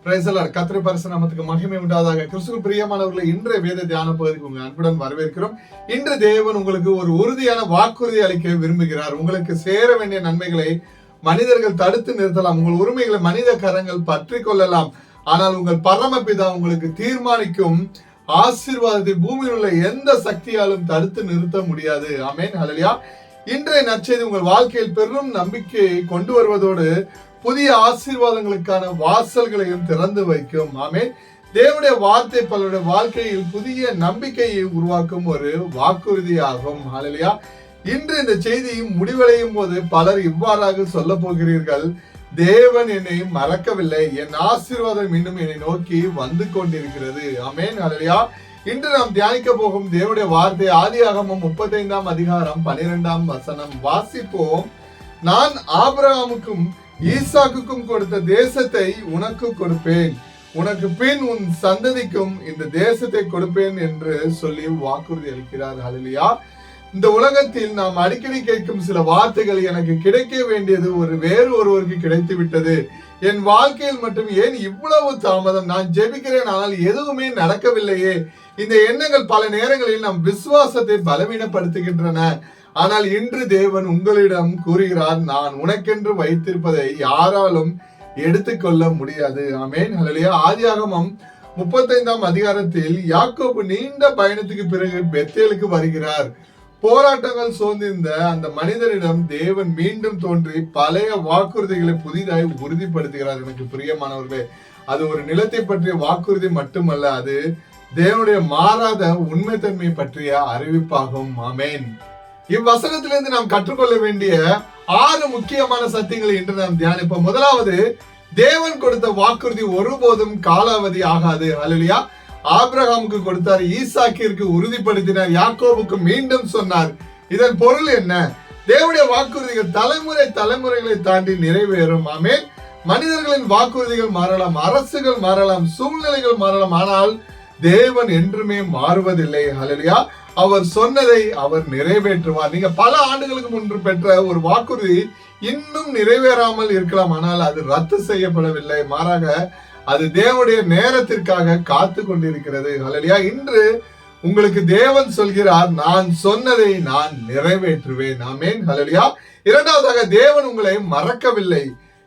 கர்த்தருடைய பரிசுத்த நாமத்துக்கு மகிமை உண்டாவதாக. கிறிஸ்துவுக்குள் பிரியமானவர்களே, இன்றைய வேத தியான பகுதிக்கு உங்கள் அன்புடன் வரவேற்கிறோம். இன்று தேவன் உங்களுக்கு ஒரு உறுதியான வாக்குறுதி அளிக்க விரும்புகிறார். உங்களுக்கு சேர வேண்டிய நன்மைகளை மனிதர்கள் தடுத்து நிறுத்தலாம், உங்கள் உரிமைகளை மனித கரங்கள் பற்றி கொள்ளலாம். ஆனால் உங்கள் பரமபிதா உங்களுக்கு தீர்மானிக்கும் ஆசீர்வாதத்தை பூமியில் உள்ள எந்த சக்தியாலும் தடுத்து நிறுத்த முடியாது. ஆமென், ஹல்லேலூயா. இன்றைய நற்செய்தி உங்கள் வாழ்க்கையில் பெரும் நம்பிக்கையை கொண்டு வருவதோடு புதிய ஆசீர்வாதங்களுக்கான வாசல்களையும் திறந்து வைக்கும். ஆமென். தேவனுடைய வார்த்தை பலருடைய வாழ்க்கையில் புதிய நம்பிக்கையை உருவாக்கும் ஒரு வாக்குறுதியாகும். ஹல்லேலூயா. இன்று இந்த செய்தி முடிவடையும் போது பலர் இவ்வாறாக சொல்ல போகிறீர்கள்: தேவன் என்னை மறக்கவில்லை, என் ஆசீர்வாதம் இன்னும் என்னை நோக்கி வந்து கொண்டிருக்கிறது. ஆமென், ஹல்லேலூயா. இன்று நாம் தியானிக்க போகும் தேவனுடைய வார்த்தை ஆதியாகமம் 35ஆம் அதிகாரம் 12ஆம் வசனம். வாசிப்போம். நான் ஆபிரகாமுக்கும் ஈசாக்குக்கும் கொடுத்த தேசத்தை உனக்கு கொடுப்பேன், உனக்கு பின் உன் சந்ததிக்கும் இந்த தேசத்தை கொடுப்பேன் என்று சொல்லி வாக்குறுதி அளிக்கிறார். ஹல்லேலூயா. இந்த உலகத்தில் நாம் அடிக்கடி கேட்கும் சில வார்த்தைகள்: எனக்கு கிடைக்க வேண்டியது வேறு ஒருவருக்கு கிடைத்து விட்டது, என் வாழ்க்கையில் மட்டும் ஏன் இவ்வளவு தாமதம், நான் ஜெபிக்கிறேன் ஆனால் எதுவுமே நடக்கவில்லையே. இந்த எண்ணங்கள் பல நேரங்களில் நம் விசுவாசத்தை பலவீனப்படுத்துகின்றன. ஆனால் இன்று தேவன் உங்களிடம் கூறுகிறார்: நான் உனக்கென்று வைத்திருப்பதை யாராலும் எடுத்துக்கொள்ள முடியாது. ஆமென், ஹல்லேலூயா. ஆதியாகமம் 35ஆம் அதிகாரத்தில் யாக்கோபு நீண்ட பயணத்துக்கு பிறகு பெத்தேலுக்கு வருகிறார். போராட்டங்கள் சூழ்ந்திருந்த அந்த மனிதனிடம் தேவன் மீண்டும் தோன்றி பழைய வாக்குறுதிகளை புதிதாய் உறுதிப்படுத்துகிறார். எனக்கு பிரியமானவர்களே, அது ஒரு நிலத்தை பற்றிய வாக்குறுதி மட்டுமல்ல, அது தேவனுடைய மாறாத உண்மைத்தன்மை பற்றிய அறிவிப்பாகும். ஆமென். இவ்வசனத்திலிருந்து நாம் கற்றுக்கொள்ள வேண்டிய 6 முக்கியமான சத்தியங்களை இன்று நாம் தியானிப்போம். முதலாவது, தேவன் கொடுத்த வாக்குறுதி ஒருபோதும் காலாவதி ஆகாது. ஹல்லேலூயா. ஆபிரகாமுக்கு கொடுத்தார், ஈசாக்கிற்கு உறுதிப்படுத்தினார், யாக்கோபுக்கு மீண்டும் சொன்னார். இதன் பொருள் என்ன? தேவனுடைய வாக்குறுதிகள் தலைமுறைகளை தாண்டி நிறைவேறும். ஆமென். மனிதர்களின் வாக்குறுதிகள் மாறலாம், அரசுகள் மாறலாம், சூழ்நிலைகள் மாறலாம், ஆனால் தேவன் என்றுமே மாறுவதில்லை. ஹல்லேலூயா. அவர் சொன்னதை அவர் நிறைவேற்றுவார். நீங்க பல ஆண்டுகளுக்கு முன்பு பெற்ற ஒரு வாக்குறுதி இன்னும் நிறைவேறாமல் இருக்கலாம், ஆனால் அது ரத்து செய்யப்படவில்லை. மாறாக அது தேவனுடைய நேரத்திற்காக காத்து கொண்டிருக்கிறது. ஹல்லேலூயா. இன்று உங்களுக்கு தேவன் சொல்கிறார்: நான் சொன்னதை நான் நிறைவேற்றுவேன். ஆமென், ஹல்லேலூயா. இரண்டாவதாக, தேவன் உங்களை மறக்கவில்லை.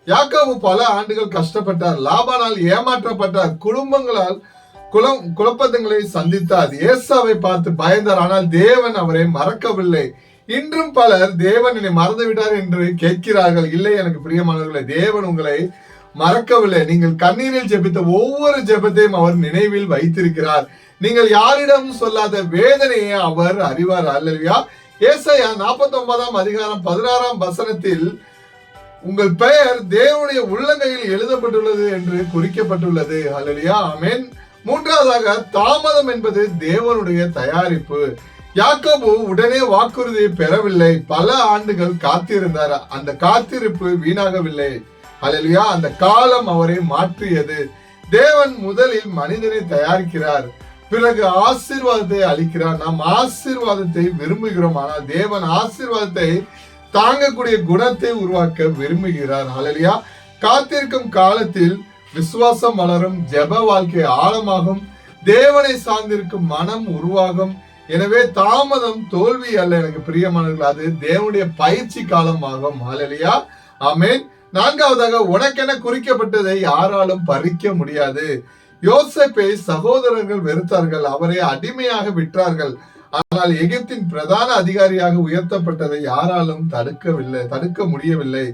யாக்கோபு பல ஆண்டுகள் கஷ்டப்பட்டார், லாபானால் ஏமாற்றப்பட்டார், குடும்பங்களால் குழப்பங்களை சந்தித்தார், ஏசாவை பார்த்து பயந்தார், ஆனால் தேவன் அவரை மறக்கவில்லை. இன்றும் பலர் தேவன் என்னை மறந்து விட்டார் என்று கேட்கிறார்கள். இல்லை, எனக்கு பிரியமானவர்களே, தேவன் உங்களை மறக்கவில்லை. நீங்கள் கண்ணீரில் ஜெபித்த ஒவ்வொரு ஜெபத்தையும் அவர் நினைவில் வைத்திருக்கிறார். நீங்கள் யாரிடம் சொல்லாத வேதனையை அவர் அறிவார். ஹல்லேலூயா. ஏசாயா 49ஆம் அதிகாரம் 16ஆம் வசனத்தில் உங்கள் பெயர் தேவனுடைய உள்ளங்கையில் எழுதப்பட்டுள்ளது என்று குறிக்கப்பட்டுள்ளது. ஹல்லேலூயா. ஆமென். மூன்றாவதாக, தாமதம் என்பது தேவனுடைய தயாரிப்பு. யாக்கோபு உடனே வாக்குறுதியை பெறவில்லை, பல ஆண்டுகள் காத்திருந்தார். அந்த காத்திருப்பு வீணாகவில்லை. ஹல்லேலூயா. அந்த காலம் அவரை மாற்றியது. தேவன் முதலில் மனிதனை தயாரிக்கிறார், பிறகு ஆசீர்வாதத்தை அளிக்கிறார். நாம் ஆசீர்வாதத்தை விரும்புகிறோம், ஆனால் தேவன் ஆசீர்வாதத்தை தாங்கக்கூடிய குணத்தை உருவாக்க விரும்புகிறார். ஹல்லேலூயா. காத்திருக்கும் காலத்தில் விசுவாசம் வளரும், ஜெப வாழ்க்கை ஆழமாகும், தேவனை சார்ந்திருக்கும் மனம் உருவாகும். எனவே தாமதம் தோல்வி அல்ல, எனக்கு பிரியமானவர்கள், அது தேவனுடைய பயிற்சி காலம் ஆகும். ஹல்லேலூயா. ஆமென். நான்காவதாக, உனக்கென குறிக்கப்பட்டதை யாராலும் பறிக்க முடியாது. யோசேப்பை சகோதரர்கள் வெறுத்தார்கள், அவரை அடிமையாக விற்றார்கள். ஆனால் எகிப்தின் பிரதான அதிகாரியாக உயர்த்தப்பட்டதை யாராலும் தடுக்க முடியவில்லை.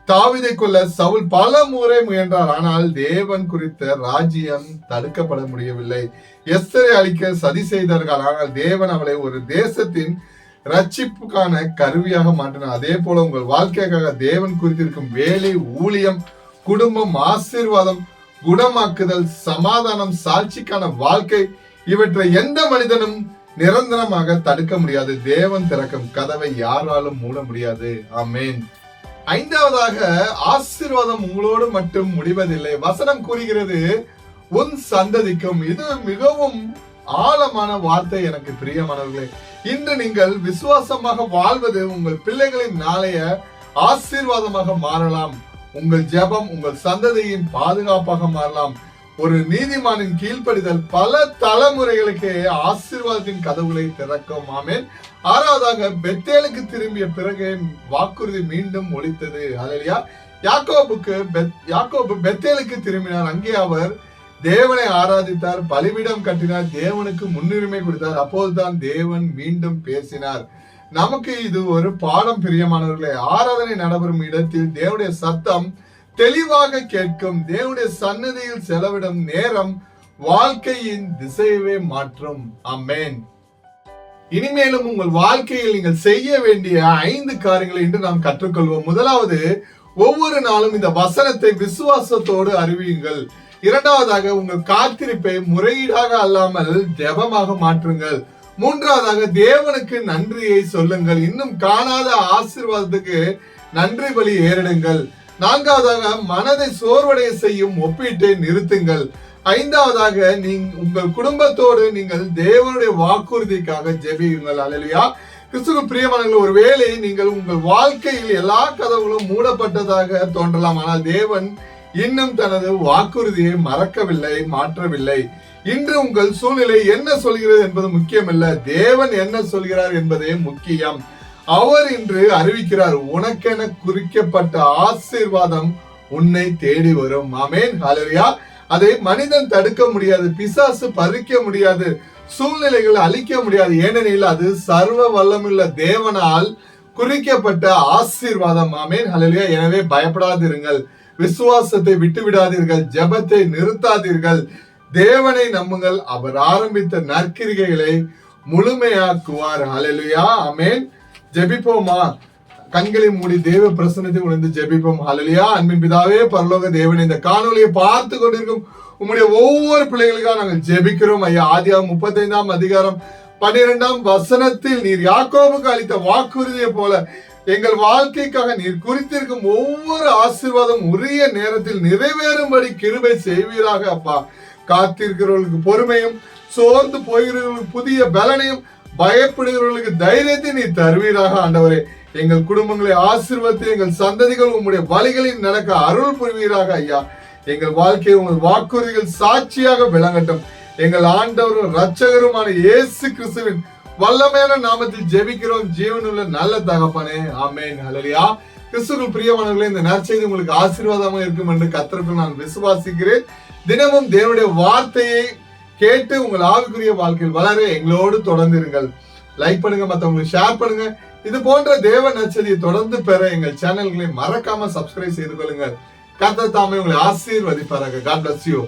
தாவீதை கொல்ல சவுல் பல முறை முயன்றார், ஆனால் தேவன் குறித்த ராஜ்யம் தடுக்கப்பட முடியவில்லை. எஸ்தரை அழிக்க சதி செய்தார்கள், ஆனால் தேவன் அவளை ஒரு தேசத்தின் ரட்சிப்புக்கான கருவியாக மாற்றினார். அதே போல உங்கள் வாழ்க்கைக்காக தேவன் குறித்திருக்கும் வேலை, ஊழியம், குடும்பம், ஆசீர்வாதம், குணமாக்குதல், சமாதானம், சாட்சிக்கான வாழ்க்கை, இவற்றை எந்த மனிதனும் நிரந்தரமாக தடுக்க முடியாது. தேவன் திறக்கும் கதவை யாராலும் மூட முடியாது. ஆமென். ஐந்தாவதாக, ஆசீர்வாதம் உங்களோடு மட்டும் முடிவதில்லை. வசனம் கூறுகிறது, உன் சந்ததிக்கும். இது மிகவும் ஆழமான வார்த்தை, எனக்கு பிரியமானவர்களே. இன்று நீங்கள் விசுவாசமாக வாழ்வது உங்கள் பிள்ளைகளின் நாளைய ஆசீர்வாதமாக மாறலாம். உங்கள் ஜெபம் உங்கள் சந்ததியின் பாதுகாப்பாக மாறலாம். ஒரு நீதிமானின் கீழ்ப்படிதல் பல தலைமுறைகளுக்கு ஆசீர்வாதத்தின் கதவுகளை திறக்கும். ஆமென். ஆறாவதாக பெத்தேலுக்கு திரும்பிய பிறகு வாக்குறுதி மீண்டும் ஒலித்தது. அல்லேலூயா. யாக்கோபு பெத்தேலுக்கு திரும்பினார். அங்கே அவர் தேவனை ஆராதித்தார், பலிபீடம் கட்டினார், தேவனுக்கு முன்னுரிமை கொடுத்தார். அப்போதுதான் தேவன் மீண்டும் பேசினார். நமக்கு இது ஒரு பாடம் பிரியமானவர்களே. ஆராதனை நடைபெறும் இடத்தில் தேவனுடைய சத்தம் தெளிவாக கேட்கும். தேவனுடைய சன்னதியில் செலவிடும் நேரம் வாழ்க்கையின் திசையவே மாற்றும். ஆமென். இனிமேலும் உங்கள் வாழ்க்கையில் நீங்கள் செய்ய வேண்டிய 5 காரியங்களை இன்று நாம் கற்றுக்கொள்வோம். முதலாவது, ஒவ்வொரு நாளும் இந்த வசனத்தை விசுவாசத்தோடு அறிவியுங்கள். இரண்டாவதாக, உங்கள் காத்திருப்பை முறையீடாக அல்லாமல் ஜெபமாக மாற்றுங்கள். மூன்றாவதாக, தேவனுக்கு நன்றியை சொல்லுங்கள். இன்னும் காணாத ஆசீர்வாதத்துக்கு நன்றி பலி ஏறிடுங்கள். நான்காவதாக, மனதை சோர்வடைய செய்யும் ஒப்பீட்டை நிறுத்துங்கள். ஐந்தாவதாக, உங்கள் குடும்பத்தோடு நீங்கள் தேவனுடைய வாக்குறுதிக்காக ஜெபியுங்கள். அல்லேலூயா. கிறிஸ்துவுக்குள் பிரியமானவர்களே, ஒருவேளை நீங்கள் உங்கள் வாழ்க்கையில் எல்லா கதவுகளும் மூடப்பட்டதாக தோன்றலாம். ஆனால் தேவன் இன்னும் தனது வாக்குறுதியை மறக்கவில்லை, மாற்றவில்லை. இன்று உங்கள் சூழ்நிலை என்ன சொல்கிறது என்பது முக்கியமல்ல, தேவன் என்ன சொல்கிறார் என்பதே முக்கியம். அவர் இன்று அறிவிக்கிறார், உனக்கென குறிக்கப்பட்ட ஆசீர்வாதம் உன்னை தேடி வரும். ஆமென். ஹல்லேலூயா. அதை மனிதன் தடுக்க முடியாது, பிசாசு பறிக்க முடியாது, சூழ்நிலைகளை அழிக்க முடியாது. ஏனெனில் அது சர்வ வல்லமுள்ள தேவனால் குறிக்கப்பட்ட ஆசீர்வாதம். ஆமென். ஹல்லேலூயா. எனவே பயப்படாதிருங்கள், விசுவாசத்தை விட்டு விடாதீர்கள், ஜெபத்தை நிறுத்தாதீர்கள். தேவனை நம்புங்கள், அவர் ஆரம்பித்த நற்கிரிகைகளை முழுமையாக்குவார். ஹல்லேலூயா. ஆமென். ஜெபிப்போமா? கண்களை மூடி தேவ பிரசன்னத்தை உணர்ந்து ஜெபிப்போம். ஹல்லேலூயா. அன்பின் பிதாவே, பரலோக தேவனே, இந்த காணொலியை பார்த்து கொண்டிருக்கும் உம்முடைய ஒவ்வொரு பிள்ளைகளுக்காக நாங்கள் ஜெபிக்கிறோம் ஐயா. ஆதியாகமம் 35ஆம் அதிகாரம் 12ஆம் வசனத்தில் நீர் யாக்கோபுக்கு அளித்த வாக்குறுதியை போல எங்கள் வாழ்க்கைக்காக நீர் குறித்திருக்கும் ஒவ்வொரு ஆசீர்வாதம் உரிய நேரத்தில் நிறைவேறும்படி கிருபை செய்வீராக அப்பா. காத்திருக்கிறவர்களுக்கு பொறுமையும், சோர்ந்து போகிறவர்களுக்கு புதிய பலனையும், பயப்படுகிறவர்களுக்கு தைரியத்தை நீ தருவீராக ஆண்டவரே. எங்கள் குடும்பங்களை ஆசீர்வதித்து எங்கள் சந்ததிகள் உம்முடைய வழிகளில் நடக்க அருள் புரிவீராக ஐயா. எங்கள் வாழ்க்கையை உங்கள் வாக்குறுதிகள் சாட்சியாக விளங்கட்டும். எங்கள் ஆண்டவரும் இரட்சகருமான இயேசு கிறிஸ்துவின் வல்லமையான நாமத்தில் ஜெபிக்கிறோம் ஜீவனுள்ள நல்ல தகப்பனே. ஆமென். ஹல்லேலூயா. கிறிஸ்துவுக்குள் பிரியமானவர்களே, இந்த நற்செய்தி உங்களுக்கு ஆசீர்வாதமாக இருக்கும் என்று கர்த்தருக்குள் நான் விசுவாசிக்கிறேன். தினமும் தேவனுடைய வார்த்தையை கேட்டு உங்கள் ஆவிக்குரிய வாழ்க்கையில் வளர எங்களோடு தொடர்ந்து இருங்கள். லைக் பண்ணுங்க, மற்றவங்களுக்கு ஷேர் பண்ணுங்க. இது போன்ற தேவ நற்செய்தியை தொடர்ந்து பெற எங்கள் சேனல்களை மறக்காம சப்ஸ்கிரைப் செய்து கொள்ளுங்கள். கர்த்தர் தாமே உங்களை ஆசீர்வதிப்பாராக. God bless you.